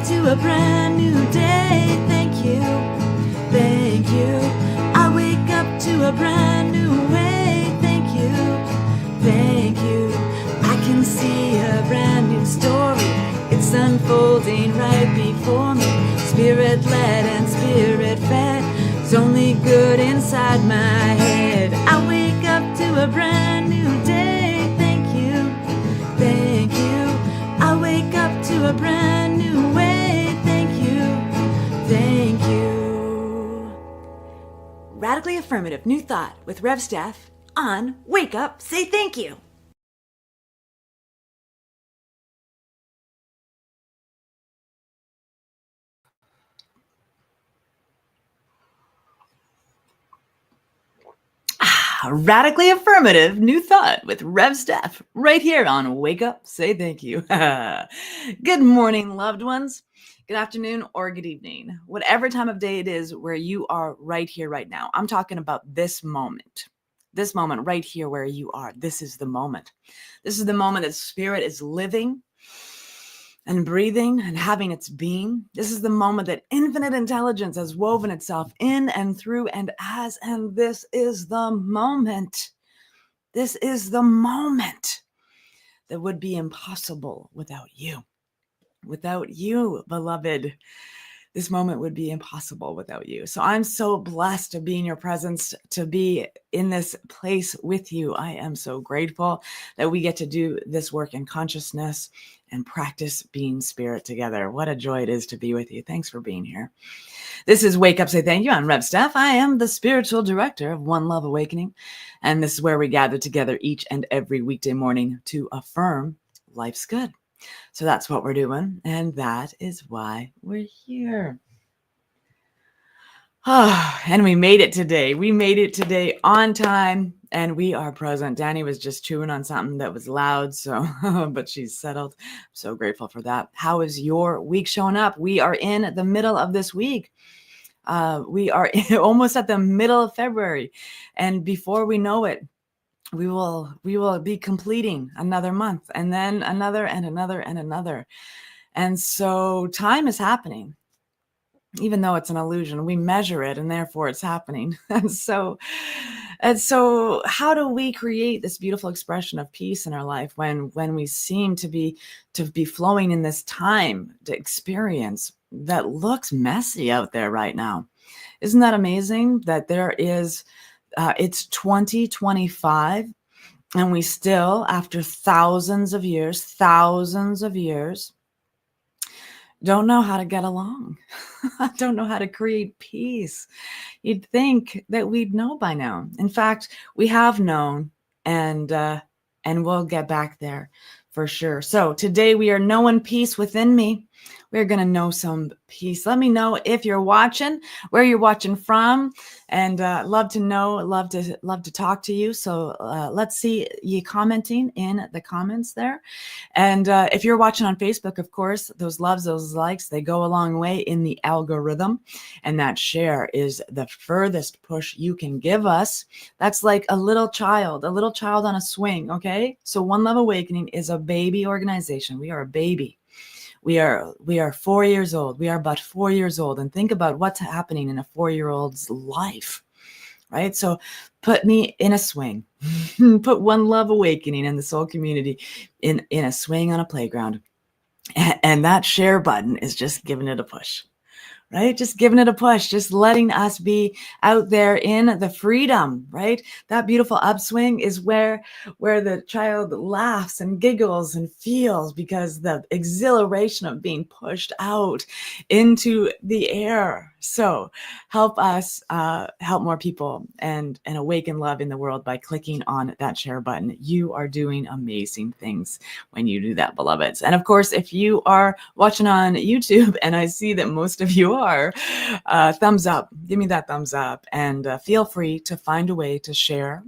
to a brand new day. Thank you, thank you. I wake up to a brand new way. Thank you, thank you. I can see a brand new story. It's unfolding right before me. Spirit-led and spirit-fed. It's only good inside my head. I wake up to a brand new day. Thank you, thank you. I wake up to a brand new way. Thank you, thank you. Radically Affirmative New Thought with Rev Steph on Wake Up, Say Thank You. Radically Affirmative New Thought with Rev Steph right here on Wake Up, Say Thank You. Good morning, loved ones. Good afternoon or good evening. Whatever time of day it is where you are right here, right now. I'm talking about this moment. This moment right here where you are. This is the moment. This is the moment that spirit is living and breathing and having its being. This is the moment that infinite intelligence has woven itself in and through and as, and this is the moment. This is the moment that would be impossible without you. Without you, beloved. This moment would be impossible without you. So I'm so blessed to be in your presence, to be in this place with you. I am so grateful that we get to do this work in consciousness and practice being spirit together. What a joy it is to be with you. Thanks for being here. This is Wake Up, Say Thank You. I'm Rev Steph. I am the spiritual director of One Love Awakening. And this is where we gather together each and every weekday morning to affirm life's good. So that's what we're doing. And that is why we're here. Oh, and we made it today. We made it today on time and we are present. Danny was just chewing on something that was loud, so but she's settled. I'm so grateful for that. How is your week showing up? We are in the middle of this week. We are almost at the middle of February. And before we know it, we will be completing another month and then another and another and another. And so time is happening. Even though it's an illusion, we measure it and therefore it's happening. And so how do we create this beautiful expression of peace in our life when we seem to be flowing in this time to experience that looks messy out there right now? Isn't that amazing that there is it's 2025 and we still, after thousands of years, don't know how to get along. Don't know how to create peace. You'd think that we'd know by now. In fact, we have known, and we'll get back there for sure. So today we are knowing peace within me. We're going to know some peace. Let me know if you're watching, where you're watching from, and love to know, love to talk to you. So let's see you commenting in the comments there. And if you're watching on Facebook, of course, those loves, those likes, they go a long way in the algorithm. And that share is the furthest push you can give us. That's like a little child on a swing, okay? So One Love Awakening is a baby organization. We are a baby. We are 4 years old. We are but 4 years old. And think about what's happening in a 4-year-old's life, right? So put me in a swing. Put One Love Awakening and the soul community in a swing on a playground. And that share button is just giving it a push. Right? Just giving it a push, just letting us be out there in the freedom, right? That beautiful upswing is where the child laughs and giggles and feels because the exhilaration of being pushed out into the air. So help us help more people and awaken love in the world by clicking on that share button. You are doing amazing things when you do that, beloveds. And of course, if you are watching on YouTube, and I see that most of you are, thumbs up, give me that thumbs up, and feel free to find a way to share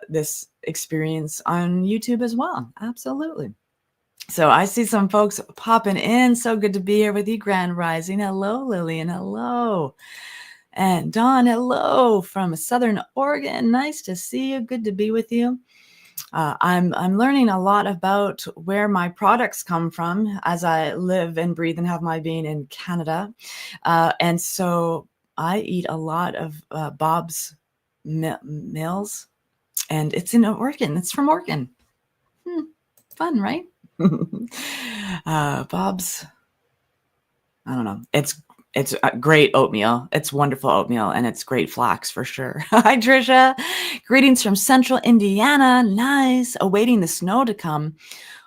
this experience on YouTube as well. Absolutely. So I see some folks popping in. So good to be here with you, Grand Rising. Hello, Lillian. Hello. And Dawn, hello from Southern Oregon. Nice to see you. Good to be with you. I'm learning a lot about where my products come from as I live and breathe and have my being in Canada. And so I eat a lot of Bob's Mills, and it's in Oregon. It's from Oregon. Fun, right? Bob's, I don't know. It's a great oatmeal. It's wonderful oatmeal, and it's great flax for sure. Hi, Trisha. Greetings from Central Indiana. Nice. Awaiting the snow to come.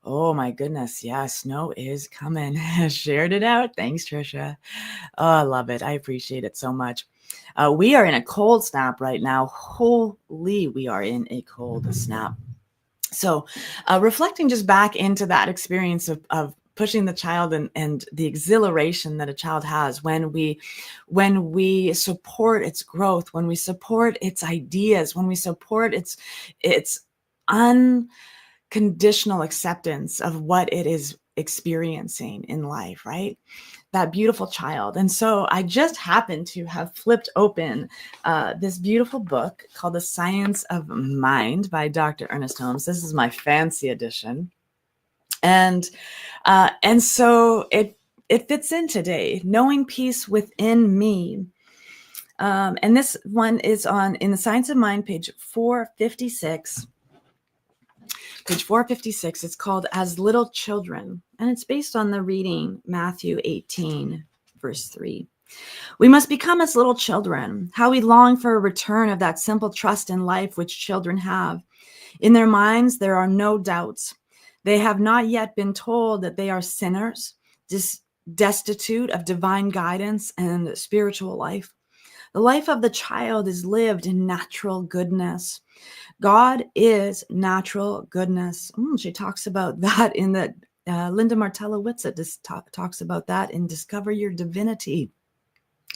Oh my goodness. Yeah, snow is coming. Shared it out. Thanks, Trisha. Oh, I love it. I appreciate it so much. We are in a cold snap right now. Holy, we are in a cold snap. So reflecting just back into that experience of pushing the child and the exhilaration that a child has when we support its growth, when we support its ideas, when we support its unconditional acceptance of what it is experiencing in life, right? That beautiful child. And so I just happened to have flipped open this beautiful book called The Science of Mind by Dr. Ernest Holmes. This is my fancy edition. And so it fits in today, knowing peace within me. And this one is in The Science of Mind, page 456. Page 456, it's called As Little Children, and it's based on the reading Matthew 18, verse 3. We must become as little children. How we long for a return of that simple trust in life which children have. In their minds, there are no doubts. They have not yet been told that they are sinners, destitute of divine guidance and spiritual life. The life of the child is lived in natural goodness. God is natural goodness. She talks about that in the Linda Martella-Whitsett talks about that in Discover Your Divinity.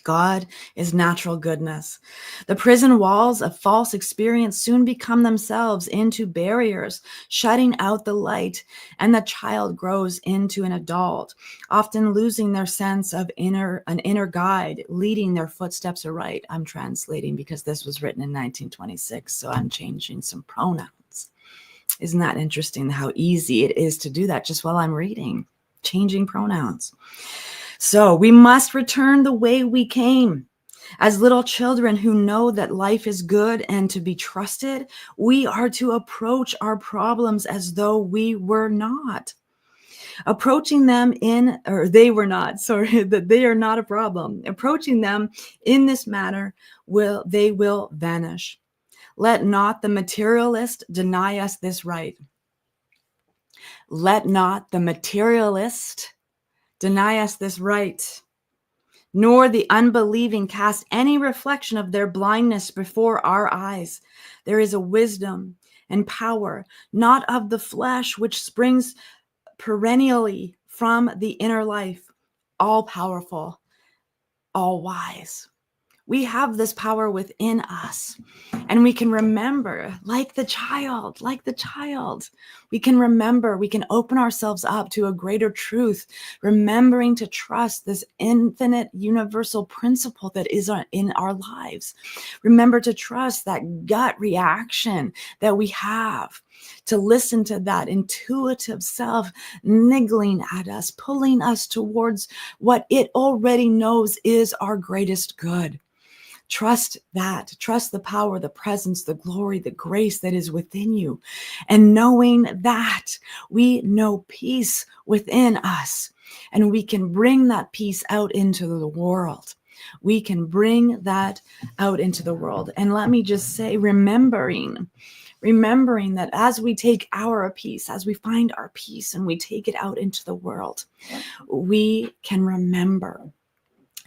God is natural goodness. The prison walls of false experience soon become themselves into barriers, shutting out the light, and the child grows into an adult, often losing their sense of an inner guide, leading their footsteps aright. I'm translating because this was written in 1926, so I'm changing some pronouns. Isn't that interesting how easy it is to do that just while I'm reading, changing pronouns? So we must return the way we came. As little children who know that life is good and to be trusted, we are to approach our problems as though we were not. Approaching them they were not, sorry, that they are not a problem. Approaching them in this manner, they will vanish. Let not the materialist deny us this right. Let not the materialist deny us this right, nor the unbelieving cast any reflection of their blindness before our eyes. There is a wisdom and power, not of the flesh, which springs perennially from the inner life, all powerful, all wise. We have this power within us, and we can remember, like the child, we can remember, we can open ourselves up to a greater truth, remembering to trust this infinite universal principle that is in our lives. Remember to trust that gut reaction that we have, to listen to that intuitive self niggling at us, pulling us towards what it already knows is our greatest good. Trust that. Trust the power, the presence, the glory, the grace that is within you. And knowing that we know peace within us, and we can bring that peace out into the world. We can bring that out into the world. And let me just say, remembering that as we take our peace, as we find our peace and we take it out into the world, we can remember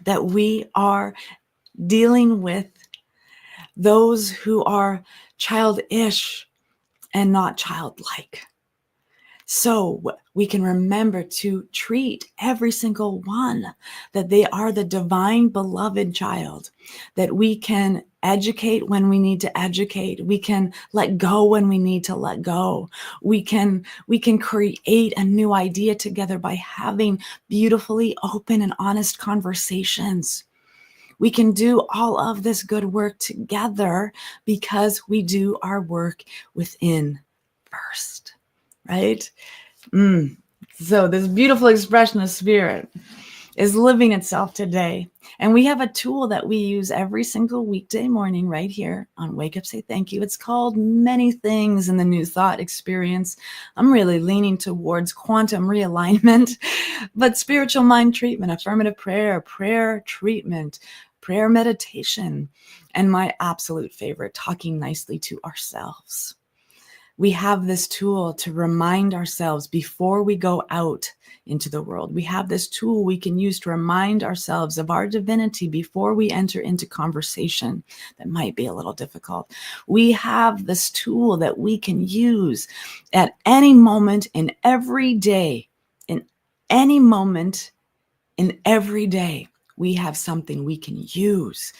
that we are dealing with those who are childish and not childlike. So we can remember to treat every single one that they are the divine beloved child, that we can educate when we need to educate. We can let go when we need to let go. We can create a new idea together by having beautifully open and honest conversations. We can do all of this good work together because we do our work within first, right? So this beautiful expression of spirit is living itself today. And we have a tool that we use every single weekday morning right here on Wake Up, Say Thank You. It's called Many Things in the New Thought Experience. I'm really leaning towards quantum realignment, but spiritual mind treatment, affirmative prayer, prayer treatment, prayer meditation, and my absolute favorite, talking nicely to ourselves. We have this tool to remind ourselves before we go out into the world. We have this tool we can use to remind ourselves of our divinity before we enter into conversation that might be a little difficult. We have this tool that we can use at any moment in every day. In any moment in every day, we have something we can use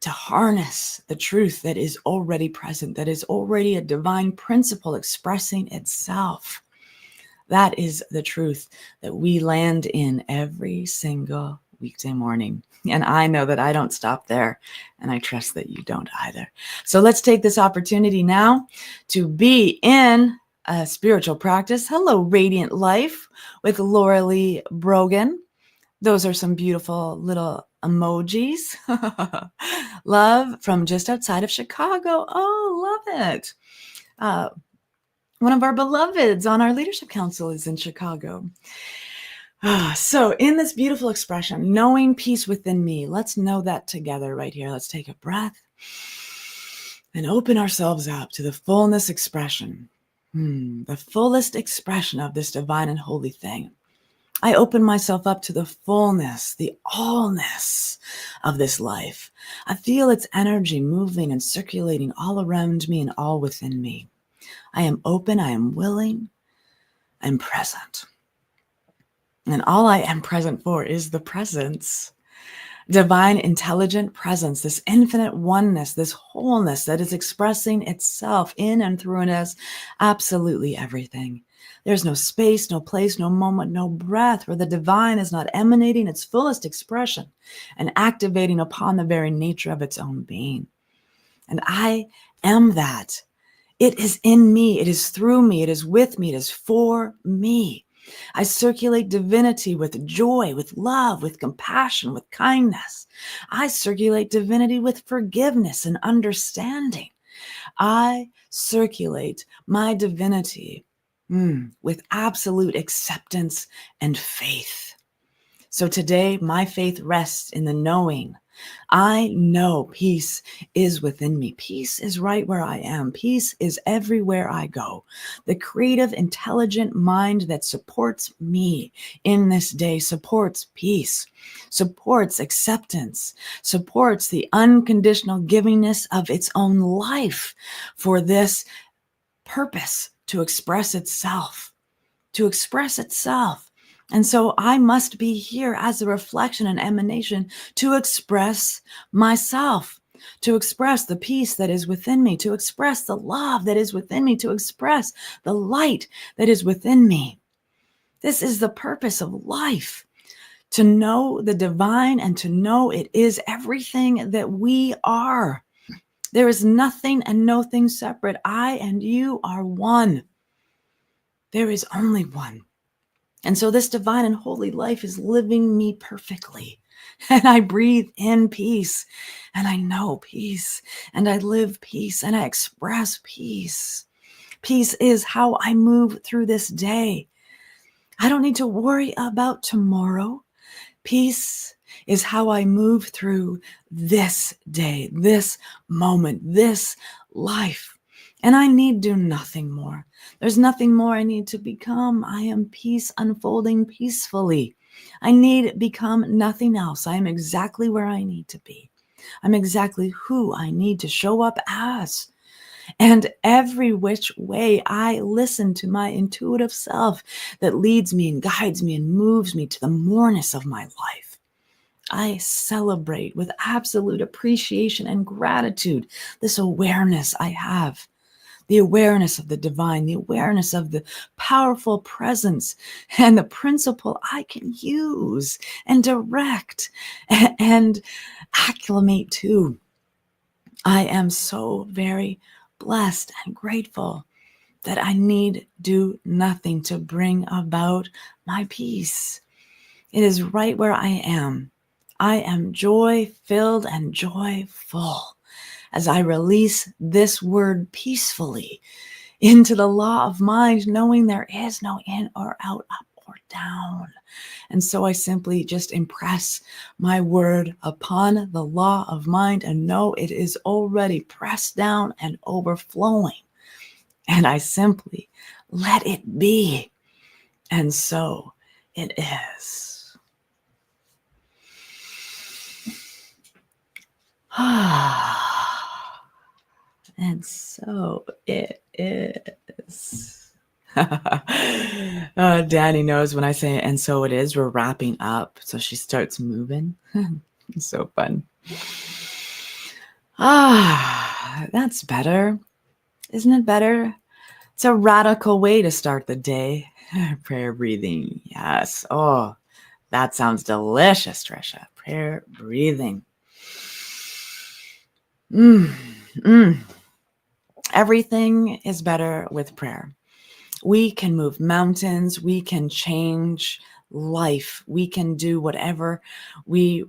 to harness the truth that is already present, that is already a divine principle expressing itself. That is the truth that we land in every single weekday morning. And I know that I don't stop there, and I trust that you don't either. So let's take this opportunity now to be in a spiritual practice. Hello, Radiant Life with Laura Lee Brogan. Those are some beautiful little emojis. Love from just outside of Chicago. Oh, love it. One of our beloveds on our leadership council is in Chicago. So in this beautiful expression, knowing peace within me, let's know that together right here. Let's take a breath and open ourselves up to the fullness expression, the fullest expression of this divine and holy thing. I open myself up to the fullness, the allness of this life. I feel its energy moving and circulating all around me and all within me. I am open, I am willing, I'm present. And all I am present for is the presence. Divine, intelligent presence, this infinite oneness, this wholeness that is expressing itself in and through and as absolutely everything. There's no space, no place, no moment, no breath where the divine is not emanating its fullest expression and activating upon the very nature of its own being. And I am that. It is in me. It is through me. It is with me. It is for me. I circulate divinity with joy, with love, with compassion, with kindness. I circulate divinity with forgiveness and understanding. I circulate my divinity with absolute acceptance and faith. So today, my faith rests in the knowing. I know peace is within me. Peace is right where I am. Peace is everywhere I go. The creative, intelligent mind that supports me in this day supports peace, supports acceptance, supports the unconditional givingness of its own life for this purpose to express itself, to express itself. And so I must be here as a reflection and emanation to express myself, to express the peace that is within me, to express the love that is within me, to express the light that is within me. This is the purpose of life, to know the divine and to know it is everything that we are. There is nothing and no thing separate. I and you are one. There is only one. And so this divine and holy life is living me perfectly. And I breathe in peace, and I know peace, and I live peace, and I express peace. Peace is how I move through this day. I don't need to worry about tomorrow. Peace is how I move through this day, this moment, this life. And I need do nothing more. There's nothing more I need to become. I am peace unfolding peacefully. I need become nothing else. I am exactly where I need to be. I'm exactly who I need to show up as. And every which way I listen to my intuitive self that leads me and guides me and moves me to the moreness of my life. I celebrate with absolute appreciation and gratitude this awareness I have, the awareness of the divine, the awareness of the powerful presence and the principle I can use and direct and acclimate to. I am so very blessed and grateful that I need do nothing to bring about my peace. It is right where I am. I am joy-filled and joyful as I release this word peacefully into the law of mind, knowing there is no in or out, up or down. And so I simply just impress my word upon the law of mind and know it is already pressed down and overflowing. And I simply let it be. And so it is. And so it is. Danny knows when I say and so it is, we're wrapping up. So she starts moving. It's so fun. That's better. Isn't it better? It's a radical way to start the day. Prayer breathing. Yes. Oh, that sounds delicious, Trisha. Prayer breathing. Everything is better with prayer. We can move mountains. We can change life. We can do whatever we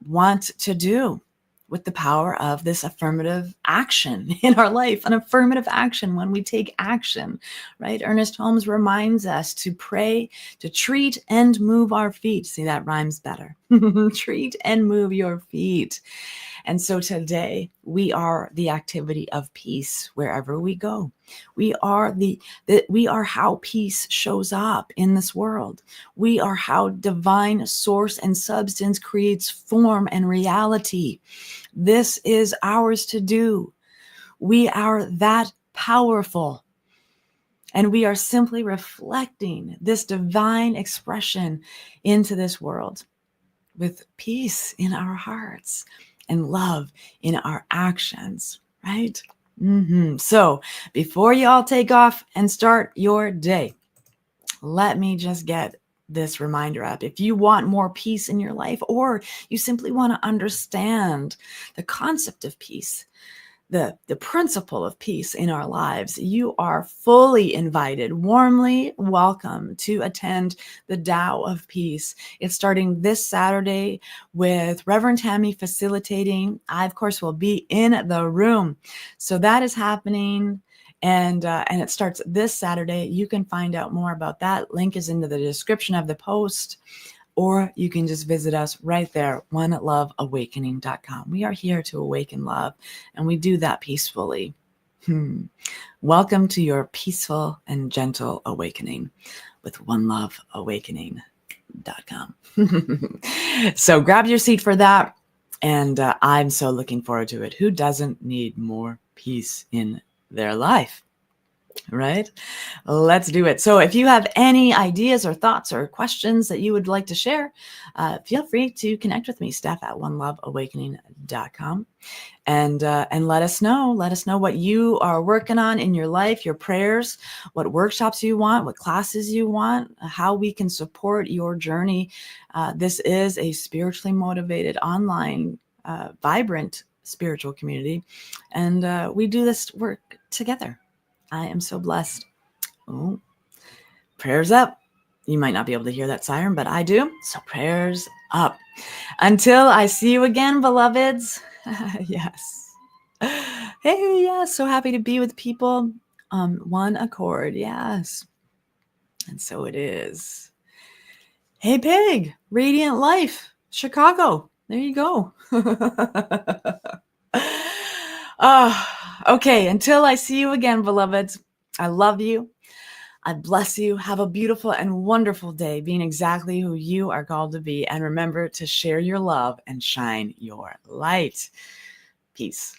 want to do with the power of this affirmative action in our life, an affirmative action when we take action, right? Ernest Holmes reminds us to pray, to treat and move our feet. See, that rhymes better. Treat and move your feet. And so today we are the activity of peace wherever we go. We are we are how peace shows up in this world. We are how divine source and substance creates form and reality. This is ours to do. We are that powerful. And we are simply reflecting this divine expression into this world with peace in our hearts and love in our actions, right? So before you all take off and start your day, let me just get this reminder up. If you want more peace in your life, or you simply want to understand the concept of peace, the principle of peace in our lives, you are fully invited, warmly welcome to attend the Tao of Peace. It's starting this Saturday with Reverend Tammy facilitating. I, of course, will be in the room. So that is happening. And it starts this Saturday. You can find out more about that. Link is in the description of the post. Or you can just visit us right there, oneloveawakening.com. We are here to awaken love, and we do that peacefully. Welcome to your peaceful and gentle awakening with oneloveawakening.com. So grab your seat for that, and I'm so looking forward to it. Who doesn't need more peace in their life? Right? Let's do it. So if you have any ideas or thoughts or questions that you would like to share, feel free to connect with me, Steph at oneloveawakening.com. And let us know. Let us know what you are working on in your life, your prayers, what workshops you want, what classes you want, how we can support your journey. This is a spiritually motivated, online, vibrant spiritual community. And we do this work together. I am so blessed. Oh, prayers up. You might not be able to hear that siren, but I do. So prayers up. Until I see you again, beloveds. Yes. Hey, yeah, so happy to be with people on one accord. Yes. And so it is. Hey, Pig, Radiant Life, Chicago. There you go. Okay, until I see you again, beloveds, I love you. I bless you. Have a beautiful and wonderful day, being exactly who you are called to be. And remember to share your love and shine your light. Peace.